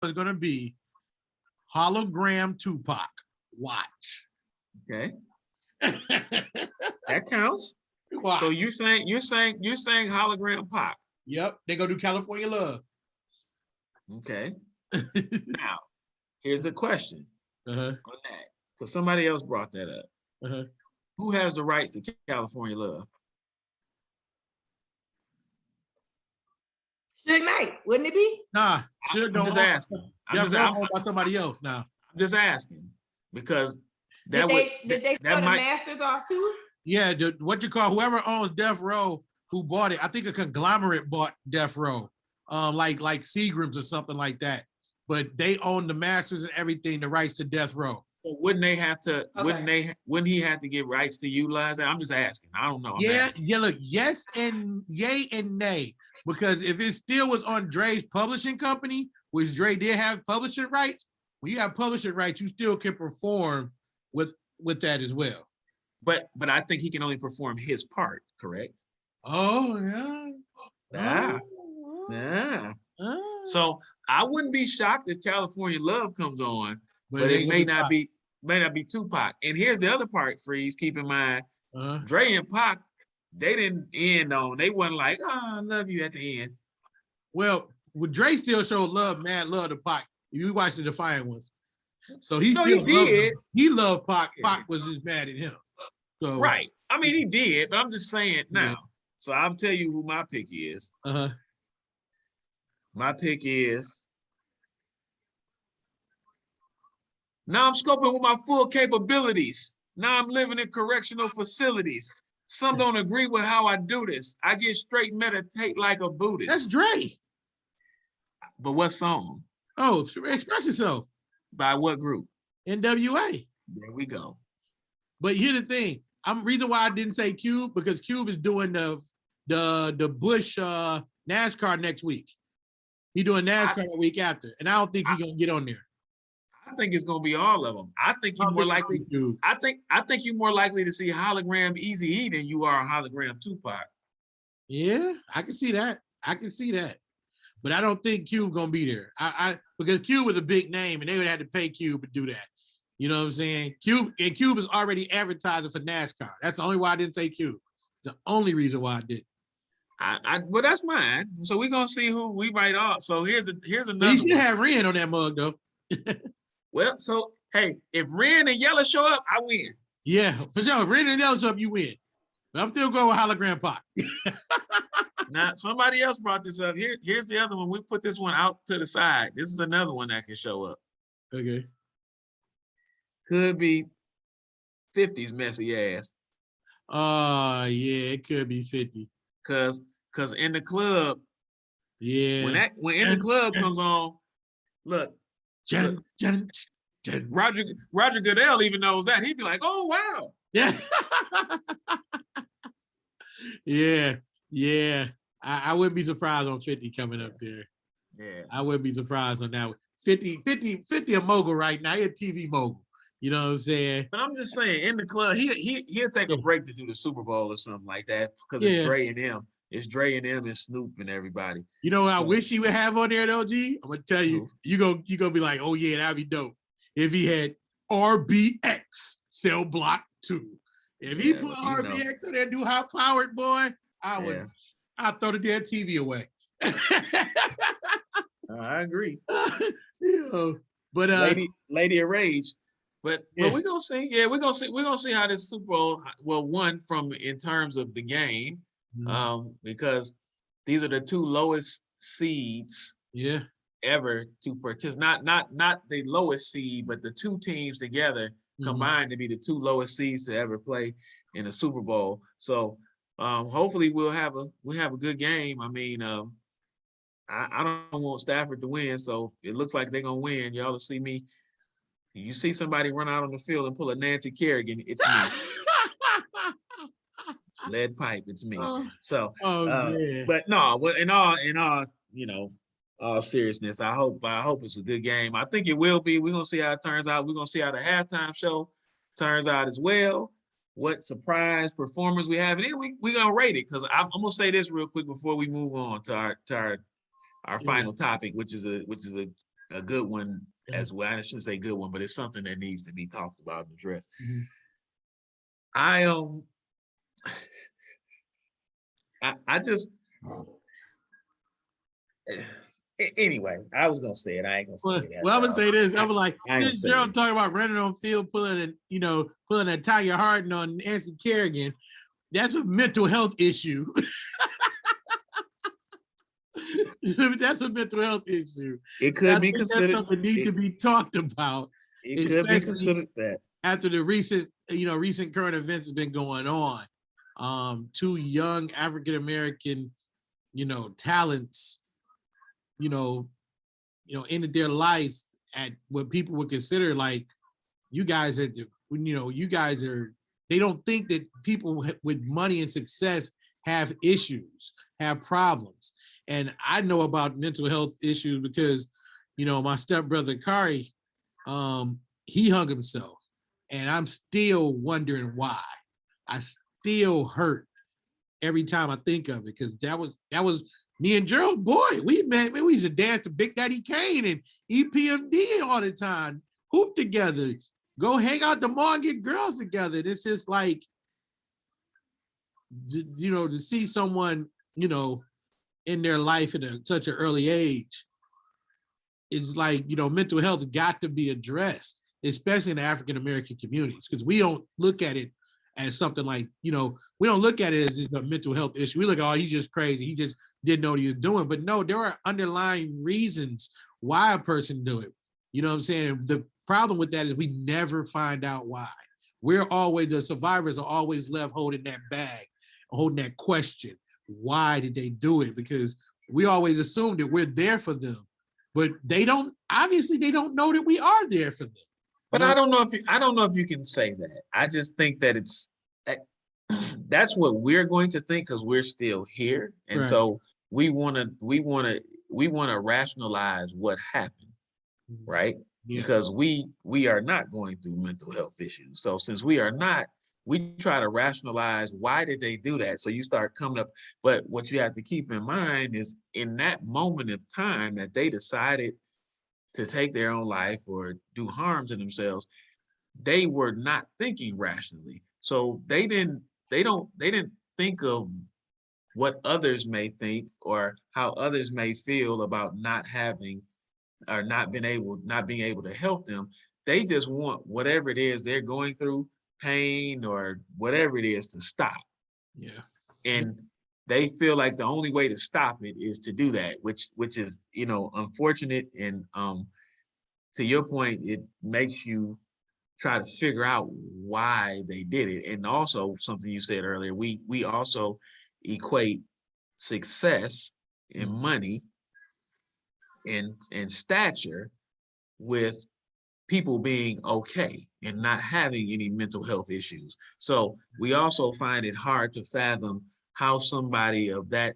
is going to be hologram Tupac. Watch. Okay. That counts. Watch. So you're saying hologram Pac. Yep, they go do California Love. Okay. Now, here's the question on that, because somebody else brought that up. Who has the rights to California Love? Suge Knight, wouldn't it be? Nah, I'm just asking. That's owned by somebody else now. I'm just asking because did they sell the masters off too? Yeah, what you call whoever owns Death Row, who bought it? I think a conglomerate bought Death Row, like Seagram's or something like that. But they own the masters and everything, the rights to Death Row. So wouldn't they have to? Okay. Wouldn't he have to get rights to utilize that? I'm just asking. I don't know. Look, yes and yay and nay, because if it still was on Dre's publishing company, which Dre did have publishing rights, when you have publishing rights, you still can perform with that as well. But I think he can only perform his part, correct? Oh yeah. Yeah. So I wouldn't be shocked if California Love comes on, but it may not be Tupac. And here's the other part, Freeze. Keep in mind, Dre and Pac, they didn't end on. They wasn't like, oh, I love you at the end. Well, Dre still showed mad love to Pac. If you watch the Defiant ones, so he did. He loved Pac. Pac was just mad at him. So, right. I mean, he did, but I'm just saying now. Yeah. So I'll tell you who my pick is. My pick is. Now I'm scoping with my full capabilities. Now I'm living in correctional facilities. Some don't agree with how I do this. I get straight meditate like a Buddhist. That's Dre. But what song? Oh, Express Yourself. By what group? NWA. There we go. But here's the thing. Reason why I didn't say Cube, because Cube is doing the Bush NASCAR next week. He doing NASCAR the week after, and I don't think he's gonna get on there. I think it's gonna be all of them. I think you're more likely. I think you're more likely to see hologram Eazy-E than you are a hologram Tupac. Yeah, I can see that. But I don't think Cube gonna be there. Because Cube was a big name, and they would have to pay Cube to do that. You know what I'm saying? Cube is already advertising for NASCAR. That's the only why I didn't say Cube. The only reason why I didn't. Well, that's mine. So we're gonna see who we write off. So here's another. You should have Ren on that mug though. Well, so hey, if Ren and Yellow show up, I win. Yeah, for sure. If Ren and Yellow show up, you win. But I'm still going with hologram Pac. Now somebody else brought this up. Here's the other one. We put this one out to the side. This is another one that can show up. Okay. Could be 50's messy ass. Yeah, it could be 50. Cause in the club, yeah. When In the Club comes on, look, Roger Goodell even knows that. He'd be like, oh wow. Yeah. yeah. I wouldn't be surprised on 50 coming up there. Yeah. I wouldn't be surprised on that one. 50 a mogul right now. He's a TV mogul. You know what I'm saying? But I'm just saying, In the Club, he'll take a break to do the Super Bowl or something like that because it's Dre and him. It's Dre and him and Snoop and everybody. You know what I wish he would have on there though, G? I'm gonna tell you, you gonna be like, oh yeah, that'd be dope. If he had RBX Cell Block 2. If he put RBX on there and do high powered, boy, I'd throw the damn TV away. I agree. But Lady of Rage. But we're gonna see. Yeah, we're gonna see how this Super Bowl won from in terms of the game, because these are the two lowest seeds ever to participate. Not the lowest seed, but the two teams together combined to be the two lowest seeds to ever play in a Super Bowl. So hopefully we'll have a good game. I mean, I don't want Stafford to win, so it looks like they're gonna win. Y'all will see me. You see somebody run out on the field and pull a Nancy Kerrigan, it's me. Lead pipe, it's me. But no, in all, all seriousness, I hope it's a good game. I think it will be. We're gonna see how it turns out. We're gonna see how the halftime show turns out as well. What surprise performers we have, and then we're gonna rate it, because I'm gonna say this real quick before we move on to our final topic, which is a a good one as well. I shouldn't say good one, but it's something that needs to be talked about and addressed. I I just anyway, I was gonna say it. I ain't gonna say it. Well, I'm gonna say this. I'm like, since Gerald talking about running on field, pulling a Tanya Hardin on Nancy Kerrigan, that's a mental health issue. That's a mental health issue. It could be considered. That's something that needs to be talked about. It could be considered that after the recent current events has been going on. Two young African American, talents, ended their life at what people would consider like, you guys are. They don't think that people with money and success have issues, have problems. And I know about mental health issues because, my stepbrother Kari, he hung himself, and I'm still wondering why. I still hurt every time I think of it, because that was me and Gerald. Boy, we used to dance to Big Daddy Kane and EPMD all the time, hoop together, go hang out the mall and get girls together. And it's just like, to see someone, in their life at such an early age, it's like, mental health got to be addressed, especially in the African American communities, because we don't look at it as something like, we don't look at it as just a mental health issue. We look, oh, he's just crazy. He just didn't know what he was doing. But no, there are underlying reasons why a person do it. You know what I'm saying? And the problem with that is we never find out why. The survivors are always left holding that bag, holding that question. Why did they do it? Because we always assume that we're there for them, but they don't know that we are there for them. But I don't know if you can say that. I just think that that's what we're going to think, because we're still here. And so we want to rationalize what happened, right? Yeah. Because we are not going through mental health issues. So since we are not, we try to rationalize, why did they do that? So you start coming up, but what you have to keep in mind is, in that moment of time that they decided to take their own life or do harm to themselves, they were not thinking rationally. So they didn't think of what others may think or how others may feel about not having or not being able to help them. They just want whatever it is they're going through, pain or whatever it is, to stop. Yeah. And they feel like the only way to stop it is to do that, which is, unfortunate. And to your point, it makes you try to figure out why they did it. And also something you said earlier, we also equate success and money and stature with people being okay and not having any mental health issues. So we also find it hard to fathom how somebody of that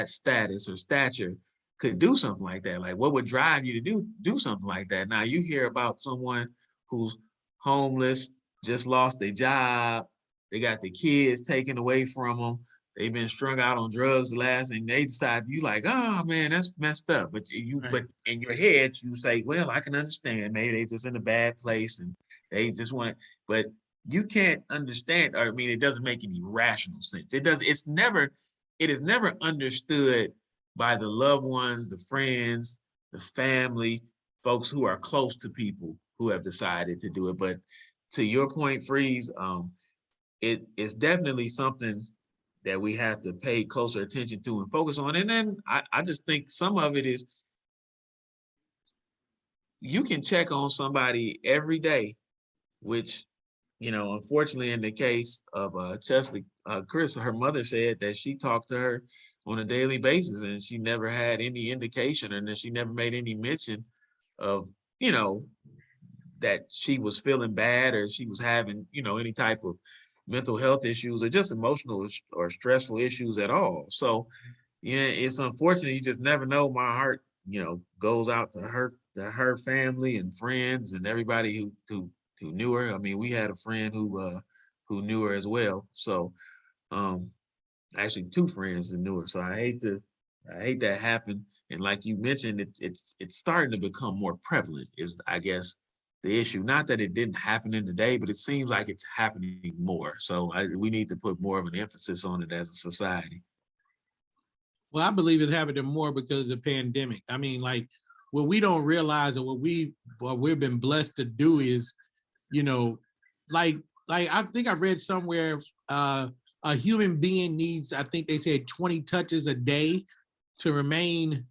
status or stature could do something like that. Like, what would drive you to do something like that? Now you hear about someone who's homeless, just lost their job, they got the kids taken away from them, they've been strung out on drugs the last, and they decide, you like, oh man, that's messed up. But but in your head, you say, well, I can understand. Maybe they just in a bad place and they just want it. But you can't understand, or it doesn't make any rational sense. It is never understood by the loved ones, the friends, the family, folks who are close to people who have decided to do it. But to your point, Freeze, it's definitely something that we have to pay closer attention to and focus on. And then I just think some of it is, you can check on somebody every day, which, unfortunately in the case of Chesley, Chris, her mother said that she talked to her on a daily basis and she never had any indication, and that she never made any mention of, that she was feeling bad or she was having, any type of mental health issues or just emotional or stressful issues at all. So, yeah, it's unfortunate. You just never know. My heart, goes out to her family and friends and everybody who knew her. We had a friend who knew her as well. So, actually two friends who knew her. So I hate I hate that happened. And like you mentioned, it's starting to become more prevalent is, I guess, the issue. Not that it didn't happen in the day, but it seems like it's happening more. So we need to put more of an emphasis on it as a society. Well, I believe it's happening more because of the pandemic. I mean, like, what we don't realize and what we've been blessed to do is, you know, like I think I read somewhere a human being needs, I think they said 20 touches a day to remain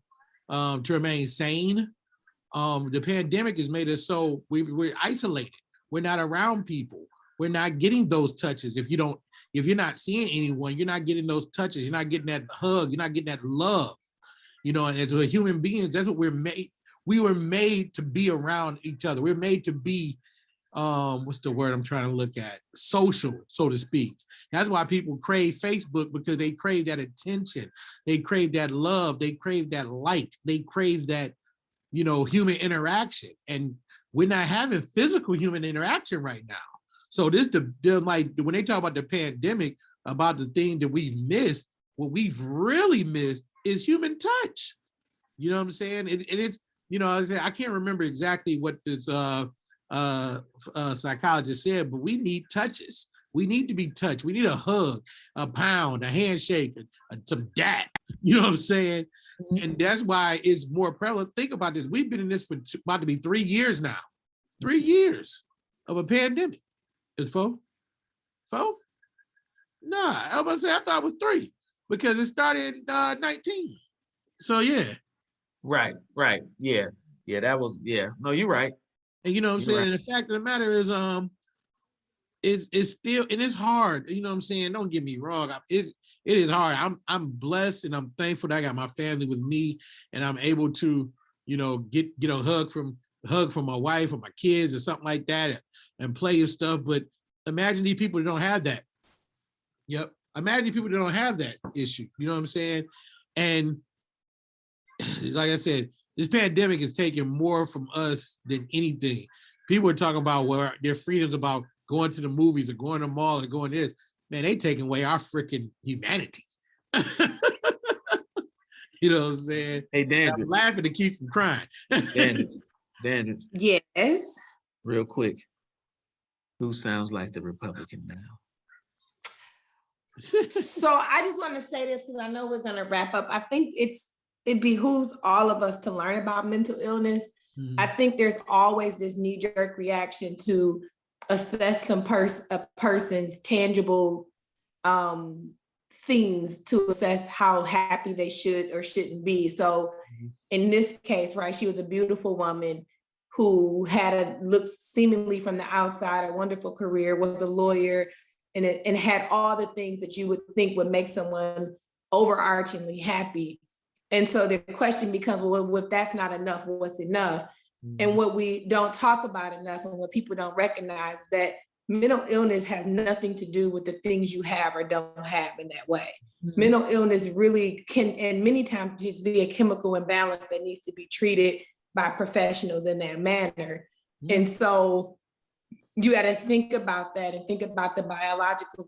sane. The pandemic has made us so we're isolated. We're not around people. We're not getting those touches. If you're not seeing anyone, you're not getting those touches. You're not getting that hug. You're not getting that love. You know, and as a human beings, that's what we're made. We were made to be around each other. We're made to be, what's the word I'm trying to look at? Social, so to speak. That's why people crave Facebook, because they crave that attention. They crave that love. They crave that like. They crave that, you know, human interaction. And we're not having physical human interaction right now. So they're like, when they talk about the pandemic, about the thing that we've missed, what we've really missed is human touch. You know what I'm saying? It's, you know, I can't remember exactly what this psychologist said, but we need touches. We need to be touched. We need a hug, a pound, a handshake, some dap. You know what I'm saying? And that's why it's more prevalent. Think about this. We've been in this for about to be 3 years now. 3 years of a pandemic. It's 4? 4? Nah, I was about to say, I thought it was 3 because it started in 19. So yeah. Right. Yeah. That was, yeah. No, you're right. And you know what I'm saying? Right. And the fact of the matter is, it's still, and it's hard. You know what I'm saying? Don't get me wrong. It is hard. I'm blessed and I'm thankful that I got my family with me and I'm able to, you know, get a hug from my wife or my kids or something like that and play and stuff. But imagine these people that don't have that. Yep. Imagine people that don't have that issue. You know what I'm saying? And like I said, this pandemic is taking more from us than anything. People are talking about where their freedoms about going to the movies or going to the mall or going this. Man, they taking away our freaking humanity. You know what I'm saying? Hey, Dandridge. I'm laughing to keep from crying. Dandridge. Yes. Real quick. Who sounds like the Republican now? So I just want to say this because I know we're going to wrap up. I think it behooves all of us to learn about mental illness. Mm-hmm. I think there's always this knee-jerk reaction to assess a person's tangible things to assess how happy they should or shouldn't be. So in this case, right, she was a beautiful woman who looks seemingly from the outside, a wonderful career, was a lawyer, and had all the things that you would think would make someone overarchingly happy. And so the question becomes, well, if that's not enough, what's enough? Mm-hmm. And what we don't talk about enough and what people don't recognize is that mental illness has nothing to do with the things you have or don't have in that way. Mm-hmm. Mental illness really can, and many times, just be a chemical imbalance that needs to be treated by professionals in that manner. Mm-hmm. And so you got to think about that and think about the biological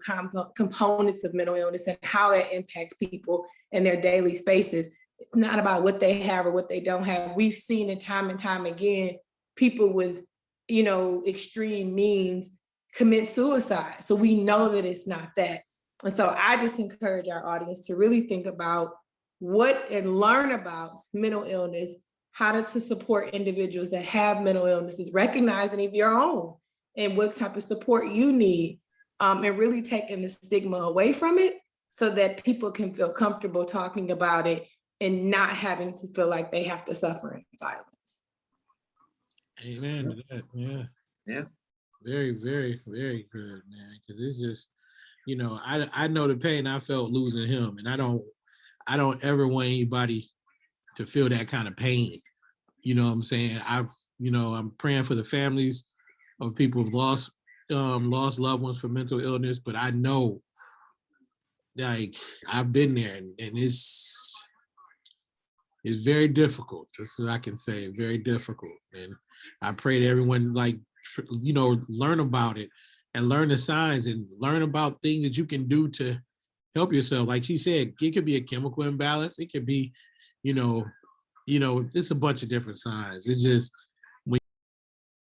components of mental illness and how it impacts people in their daily spaces. It's not about what they have or what they don't have. We've seen it time and time again, people with, you know, extreme means commit suicide. So we know that it's not that. And so I just encourage our audience to really think about and learn about mental illness, how to support individuals that have mental illnesses, recognizing of your own and what type of support you need, and really taking the stigma away from it so that people can feel comfortable talking about it and not having to feel like they have to suffer in silence. Amen to that. Yeah. Yeah. Very, very, very good, man. Because it's just, you know, I know the pain I felt losing him, and I don't ever want anybody to feel that kind of pain. You know what I'm saying? I'm praying for the families of people who've lost loved ones for mental illness, but I know, like, I've been there, and it's very difficult. That's what I can say. Very difficult, and I pray that everyone, like, you know, learn about it and learn the signs and learn about things that you can do to help yourself. Like she said, it could be a chemical imbalance. It could be, it's a bunch of different signs. It's just